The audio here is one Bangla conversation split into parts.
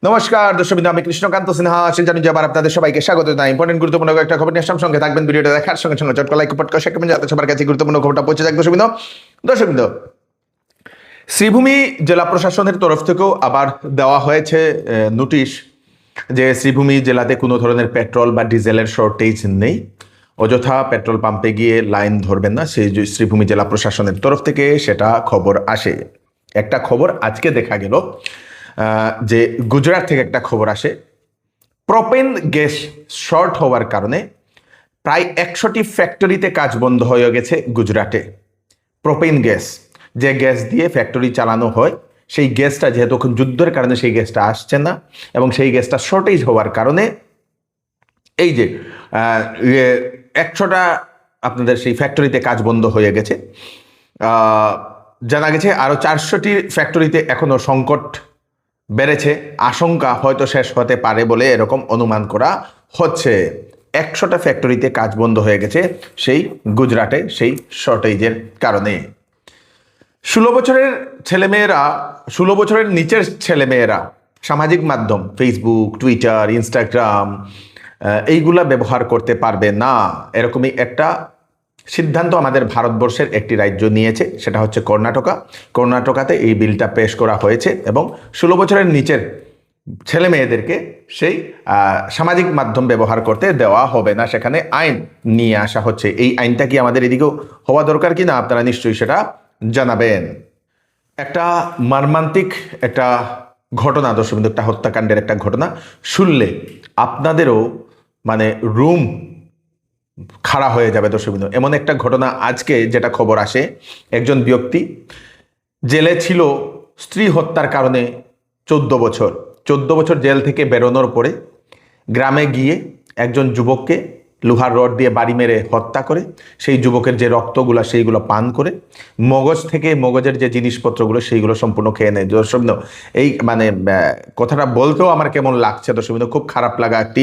নমস্কার দর্শকবৃন্দ, আমি কৃষ্ণকান্ত সিনহা জানি যে আবার আপনাদের সবাইকে স্বাগত জানাই। ইম্পর্টেন্ট গুরুত্বপূর্ণ একটা খবর নিয়ে সঙ্গে থাকবেন। ভিডিওটা দেখার সঙ্গে সঙ্গে চটকা লাইক পট শেয়ার করবেন যাতে সবার কাছে গুরুত্বপূর্ণ খবরটা পৌঁছে যায়। দর্শকবৃন্দ, শ্রীভূমি জেলা প্রশাসনের তরফ থেকেও আবার দেওয়া হয়েছে নোটিশ যে শ্রীভূমি জেলাতে কোনো ধরনের পেট্রোল বা ডিজেলের শর্টেজ নেই, অযথা পেট্রোল পাম্পে গিয়ে লাইন ধরবেন না। সেই শ্রীভূমি জেলা প্রশাসনের তরফ থেকে সেটা খবর আসে। একটা খবর আজকে দেখা গেল যে গুজরাট থেকে একটা খবর আসে, প্রোপেন গ্যাস শর্ট হওয়ার কারণে প্রায় 100টি ফ্যাক্টরিতে কাজ বন্ধ হয়ে গেছে গুজরাটে। প্রোপেন গ্যাস, যে গ্যাস দিয়ে ফ্যাক্টরি চালানো হয়, সেই গ্যাসটা যেহেতু যুদ্ধের কারণে সেই গ্যাসটা আসছে না এবং সেই গ্যাসটা শর্টেজ হওয়ার কারণে এই যে 100টা আপনাদের সেই ফ্যাক্টরিতে কাজ বন্ধ হয়ে গেছে। জানা গেছে আরও 400টি ফ্যাক্টরিতে এখনো সংকট বেড়েছে, আশঙ্কা হয়তো শেষ হতে পারে বলে এরকম অনুমান করা হচ্ছে। 100টা ফ্যাক্টরিতে কাজ বন্ধ হয়ে গেছে সেই গুজরাটে সেই শর্টেজের কারণে। 16 বছরের ছেলেমেয়েরা, 16 বছরের নিচের ছেলেমেয়েরা সামাজিক মাধ্যম ফেসবুক, টুইটার, ইনস্টাগ্রাম এইগুলা ব্যবহার করতে পারবে না, এরকমই একটা সিদ্ধান্ত আমাদের ভারতবর্ষের একটি রাজ্য নিয়েছে, সেটা হচ্ছে কর্ণাটকাতে এই বিলটা পেশ করা হয়েছে এবং 16 বছরের নিচের ছেলে মেয়েদেরকে সেই সামাজিক মাধ্যম ব্যবহার করতে দেওয়া হবে না, সেখানে আইন নিয়ে আসা হচ্ছে। এই আইনটা কি আমাদের এদিকেও হওয়া দরকার কিনা আপনারা নিশ্চয়ই সেটা জানাবেন। একটা মর্মান্তিক একটা ঘটনা দর্শকবৃন্দ, একটা হত্যাকাণ্ডের একটা ঘটনা শুনলে আপনাদেরও মানে রুম খাড়া হয়ে যাবে দর্শকবৃন্দ। এমন একটা ঘটনা আজকে যেটা খবর আসে, একজন ব্যক্তি জেলে ছিল স্ত্রী হত্যার কারণে 14 বছর জেল থেকে বেরোনোর পরে গ্রামে গিয়ে একজন যুবককে লোহার রড দিয়ে বাড়ি মেরে হত্যা করে সেই যুবকের যে রক্তগুলো সেইগুলো পান করে মগজ থেকে মগজের যে জিনিসপত্রগুলো সেইগুলো সম্পূর্ণ খেয়ে নেয়। দর্শকবৃন্দ, এই মানে কথাটা বলতেও আমার কেমন লাগছে দর্শকবৃন্দ, খুব খারাপ লাগা একটি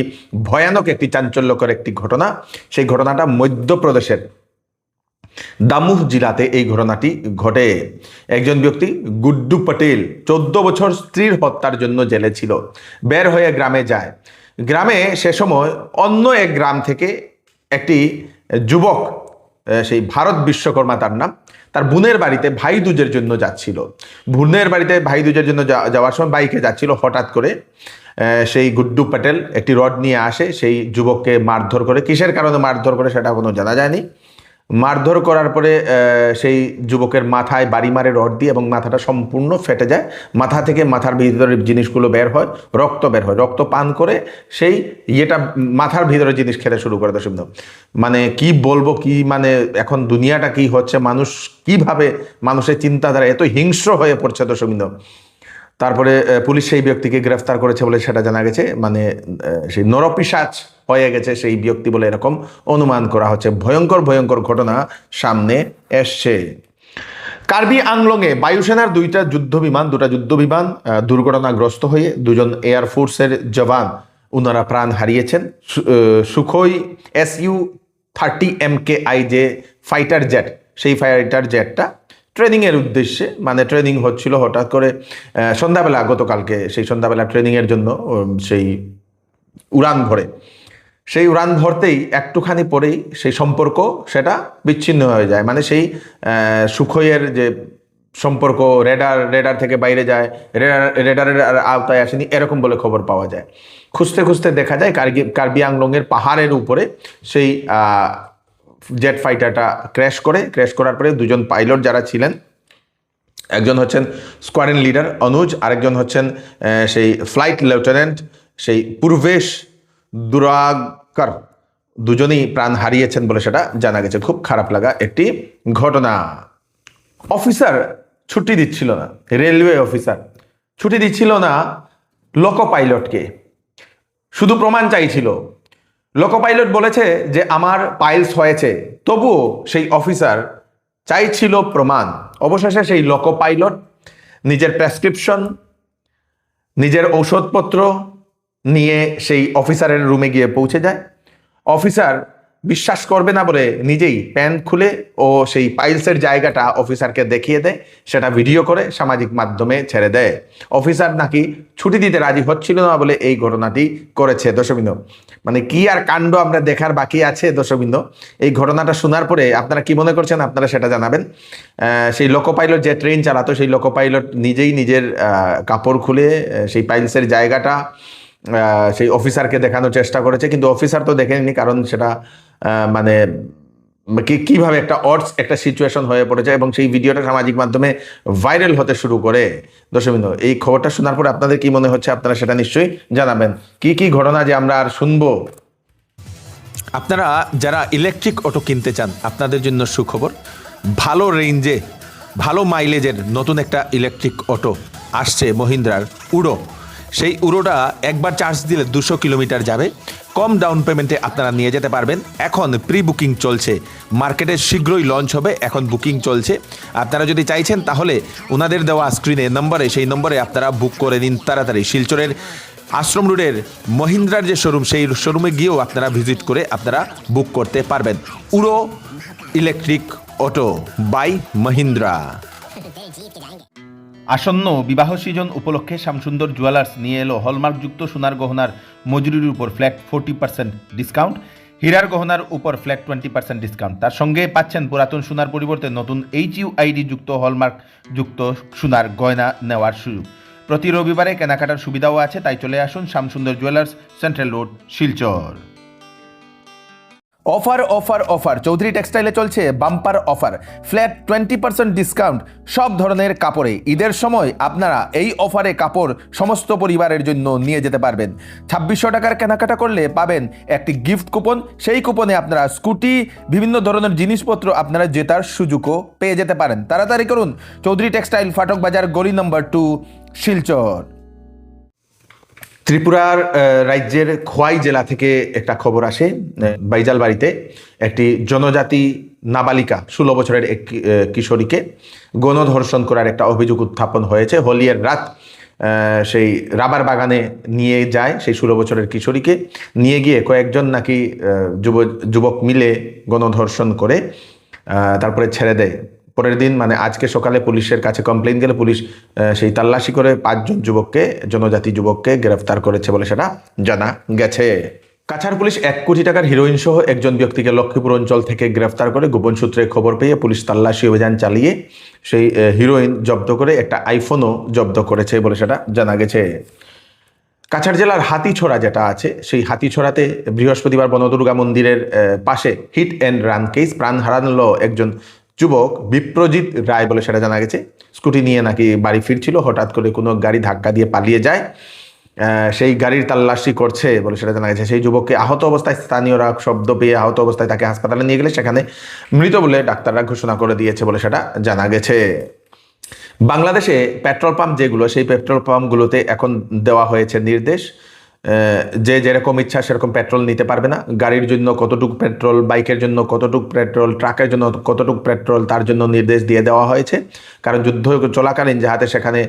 ভয়ানক একটি চাঞ্চল্যকর একটি ঘটনা। সেই ঘটনাটা মধ্যপ্রদেশের দামুহ জেলাতে এই ঘটনাটি ঘটে। একজন ব্যক্তি গুড্ডু পটেল 14 বছর স্ত্রীর হত্যার জন্য জেলে ছিল, বের হয়ে গ্রামে যায়। গ্রামে সে সময় অন্য এক গ্রাম থেকে একটি যুবক, সেই ভারত বিশ্বকর্মা তার নাম, তার বোনের বাড়িতে ভাই দুজের জন্য যাচ্ছিল। বোনের বাড়িতে ভাই দুজের জন্য যাওয়ার সময় বাইকে যাচ্ছিল, হঠাৎ করে সেই গুড্ডু পটেল একটি রড নিয়ে আসে, সেই যুবককে মারধর করে। কিসের কারণে মারধর করে সেটা কোনো জানা যায়নি। মারধর করার পরে সেই যুবকের মাথায় বাড়ি মারে রড দিয়ে এবং মাথাটা সম্পূর্ণ ফেটে যায়। মাথা থেকে মাথার ভিতরের জিনিসগুলো বের হয়, রক্ত বের হয়। রক্ত পান করে সেই মাথার ভিতরে জিনিস খেতে শুরু করে। দর্শক, মানে কি বলবো, কি মানে এখন দুনিয়াটা কি হচ্ছে, মানুষ কিভাবে, মানুষের চিন্তাধারা এত হিংস্র হয়ে পড়ছে দর্শক। তারপরে পুলিশ সেই ব্যক্তিকে গ্রেফতার করেছে বলে সেটা জানা গেছে। মানে সেই নরপিশাচ হয়ে গেছে সেই ব্যক্তি বলে এরকম অনুমান করা হচ্ছে। ভয়ঙ্কর ভয়ঙ্কর ঘটনা সামনে এসছে। কার্বি আংলংয়ে বায়ুসেনার দুটা যুদ্ধ বিমান দুর্ঘটনাগ্রস্ত হয়ে দুজন এয়ারফোর্সের জওয়ান ওনারা প্রাণ হারিয়েছেন। সুখোই Su-30 MKI যে ফাইটার জেট, সেই ফাইটার জেটটা ট্রেনিংয়ের উদ্দেশ্যে, মানে ট্রেনিং হচ্ছিল, হঠাৎ করে সন্ধ্যাবেলা, গতকালকে সেই সন্ধ্যাবেলা ট্রেনিংয়ের জন্য সেই উড়ান ভরে, সেই উড়ান ভরতেই একটুখানি পরেই সেই সম্পর্ক সেটা বিচ্ছিন্ন হয়ে যায়। মানে সেই সুখোইয়ের যে সম্পর্ক রেডার থেকে বাইরে যায়, রেডারের আওতায় আসেনি এরকম বলে খবর পাওয়া যায়। খুঁজতে খুঁজতে দেখা যায় কার্বি আংলংয়ের পাহাড়ের উপরে সেই জেট ফাইটারটা ক্র্যাশ করার পরে দুজন পাইলট যারা ছিলেন, একজন হচ্ছেন স্কোয়াড্রন লিডার অনুজ, আরেকজন হচ্ছেন সেই ফ্লাইট লেফটেন্যান্ট সেই পূর্বেশ দুরাগকর, দুজনেই প্রাণ হারিয়েছেন বলে সেটা জানা গেছে। খুব খারাপ লাগা একটি ঘটনা। অফিসার ছুটি দিচ্ছিল না, রেলওয়ে অফিসার ছুটি দিচ্ছিল না লোকো পাইলটকে, শুধু প্রমাণ চাইছিল। লোকো পাইলট বলেছে যে আমার পাইলস হয়েছে, তবুও সেই অফিসার চাইছিল প্রমাণ। অবশেষে সেই লোকো পাইলট নিজের প্রেসক্রিপশন, নিজের ঔষধপত্র নিয়ে সেই অফিসারের রুমে গিয়ে পৌঁছে যায়। অফিসার বিশ্বাস করবে না বলে নিজেই প্যান্ট খুলে ও সেই পাইলসের জায়গাটা অফিসারকে দেখিয়ে দেয়, সেটা ভিডিও করে সামাজিক মাধ্যমে ছেড়ে দেয়। অফিসার নাকি ছুটি দিতে রাজি হচ্ছিল না বলে এই ঘটনাটি করেছে। দর্শকবৃন্দ, মানে কি আর কাণ্ড আমরা দেখার বাকি আছে। দর্শকবৃন্দ, এই ঘটনাটা শোনার পরে আপনারা কি মনে করছেন আপনারা সেটা জানাবেন। সেই লোকো পাইলট যে ট্রেন চালাতো সেই লোকো পাইলট নিজেই নিজের কাপড় খুলে সেই পাইলসের জায়গাটা সেই অফিসারকে দেখানোর চেষ্টা করেছে, কিন্তু অফিসার তো দেখেনি, কারণ সেটা মানে কিভাবে একটা অডস একটা সিচুয়েশন হয়ে পড়েছে এবং সেই ভিডিওটা সামাজিক মাধ্যমে ভাইরাল হতে শুরু করে। দর্শকবৃন্দ, এই খবরটা শোনার পর আপনাদের কি মনে হচ্ছে আপনারা সেটা নিশ্চয়ই জানাবেন। কি কি ঘটনা যে আমরা আর শুনবো। আপনারা যারা ইলেকট্রিক অটো কিনতে চান আপনাদের জন্য সুখবর, ভালো রেঞ্জে ভালো মাইলেজের নতুন একটা ইলেকট্রিক অটো আসছে মহিন্দ্রার উড়ো। সেই উড়োটা একবার চার্জ দিলে 200 কিলোমিটার যাবে, কম ডাউন পেমেন্টে আপনারা নিয়ে যেতে পারবেন। এখন প্রি বুকিং চলছে, মার্কেটে শীঘ্রই লঞ্চ হবে, এখন বুকিং চলছে। আপনারা যদি চাইছেন তাহলে ওনাদের দেওয়া স্ক্রিনে নম্বরে, সেই নম্বরে আপনারা বুক করে নিন তাড়াতাড়ি। শিলচরের আশ্রম রোডের মহিন্দ্রার যে শোরুম, সেই শোরুমে গিয়েও আপনারা ভিজিট করে আপনারা বুক করতে পারবেন। উড়ো ইলেকট্রিক অটো বাই মহিন্দ্রা। আসন্ন বিবাহ সিজন উপলক্ষে শ্যামসুন্দর জুয়েলার্স নিয়ে এলো হলমার্কযুক্ত সোনার গহনার মজুরির উপর ফ্ল্যাট 40% ডিসকাউন্ট, হীরার গহনার উপর ফ্ল্যাট 20% ডিসকাউন্ট। তার সঙ্গে পাচ্ছেন পুরাতন সোনার পরিবর্তে নতুন HUID যুক্ত হলমার্কযুক্ত সোনার গয়না নেওয়ার সুযোগ। প্রতি রবিবারে কেনাকাটার সুবিধাও আছে, তাই চলে আসুন Shyamsundar jewellers, central road, Silchar. Offer offer offer Chowdhury টেক্সটাইলে চলছে বাম্পার অফার, ফ্ল্যাট 20% ডিসকাউন্ট সব ধরনের কাপড়ে। ঈদের সময় আপনারা এই অফারে কাপড় সমস্ত পরিবারের জন্য নিয়ে যেতে পারবেন। 2600 টাকার কেনাকাটা করলে পাবেন একটি গিফট কুপন, সেই কুপনে আপনারা স্কুটি, বিভিন্ন ধরনের জিনিসপত্র আপনারা জেতার সুযোগও পেয়ে যেতে পারেন। তাড়াতাড়ি করুন, চৌধুরী টেক্সটাইল, ফাটক বাজার, গলি নম্বর 2, শিলচর। ত্রিপুরার রাজ্যের খোয়াই জেলা থেকে একটা খবর আসে, বাইজাল বাড়িতে একটি জনজাতি নাবালিকা 16 বছরের এক কিশোরীকে গণধর্ষণ করার একটা অভিযোগ উত্থাপন হয়েছে। হোলির রাত সেই রাবার বাগানে নিয়ে যায় সেই 16 বছরের কিশোরীকে, নিয়ে গিয়ে কয়েকজন নাকি যুবক মিলে গণধর্ষণ করে তারপরে ছেড়ে দেয়। পরের দিন মানে আজকে সকালে পুলিশের কাছে কমপ্লেইন গেলে পুলিশ সেই তাল্লাশি করে 5 জন যুবককে, জনজাতি যুবককে গ্রেফতার করেছে বলে সেটা জানা গেছে। কাছাড় পুলিশ 1 কোটি টাকার হিরোইন সহ একজন ব্যক্তিকে লক্ষ্মীপুর অঞ্চল থেকে গ্রেফতার করে গোপন সূত্রে খবর পেয়ে পুলিশ তাল্লাশি অভিযান চালিয়ে সেই হিরোইন জব্দ করে একটা আইফোনও জব্দ করেছে বলে সেটা জানা গেছে। কাছাড় জেলার হাতিছড়া যেটা আছে, সেই হাতিছড়াতে বৃহস্পতিবার বনদুর্গা মন্দিরের পাশে হিট অ্যান্ড রান কেস, প্রাণ হারালো একজন যুবক বিপ্রজিৎ রায় বলে সেটা জানা গেছে। স্কুটি নিয়ে নাকি বাড়ি ফিরছিল, হঠাৎ করে কোনো গাড়ি ধাক্কা দিয়ে পালিয়ে যায়, সেই গাড়ির তাল্লাশি করছে বলে সেটা জানা গেছে। সেই যুবককে আহত অবস্থায়, স্থানীয়রা শব্দ পেয়ে আহত অবস্থায় তাকে হাসপাতালে নিয়ে গেলে সেখানে মৃত বলে ডাক্তাররা ঘোষণা করে দিয়েছে বলে সেটা জানা গেছে। বাংলাদেশে পেট্রোল পাম্প যেগুলো, সেই পেট্রোল পাম্পগুলোতে এখন দেওয়া হয়েছে নির্দেশ, যে যেরকম ইচ্ছা সেরকম পেট্রোল নিতে পারবে না। গাড়ির জন্য কতটুকু পেট্রোল, বাইকের জন্য কতটুকু পেট্রোল, ট্রাকের জন্য কতটুকু পেট্রোল, তার জন্য নির্দেশ দিয়ে দেওয়া হয়েছে। কারণ যুদ্ধ চলাকালীন যাহাতে সেখানে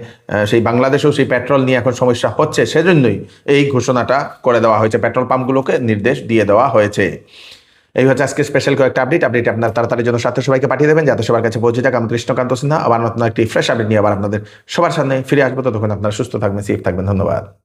সেই বাংলাদেশেও সেই পেট্রোল নিয়ে এখন সমস্যা হচ্ছে, সেজন্যই এই ঘোষণাটা করে দেওয়া হয়েছে, পেট্রোল পাম্পগুলোকে নির্দেশ দিয়ে দেওয়া হয়েছে। এই হচ্ছে আজকে স্পেশাল কয়েকটা আপডেট আপনার তাড়াতাড়ি জন্য সাথে সবাইকে পাঠিয়ে দেবেন যাতে সবার কাছে পৌঁছে যাক। আমি কৃষ্ণকান্ত সিনহা আবার নতুন একটি ফ্রেশ আপডেট নিয়ে আবার আপনাদের সবার সামনে ফিরে আসবো। ততক্ষণ আপনারা সুস্থ থাকবেন, সেফ থাকবেন। ধন্যবাদ।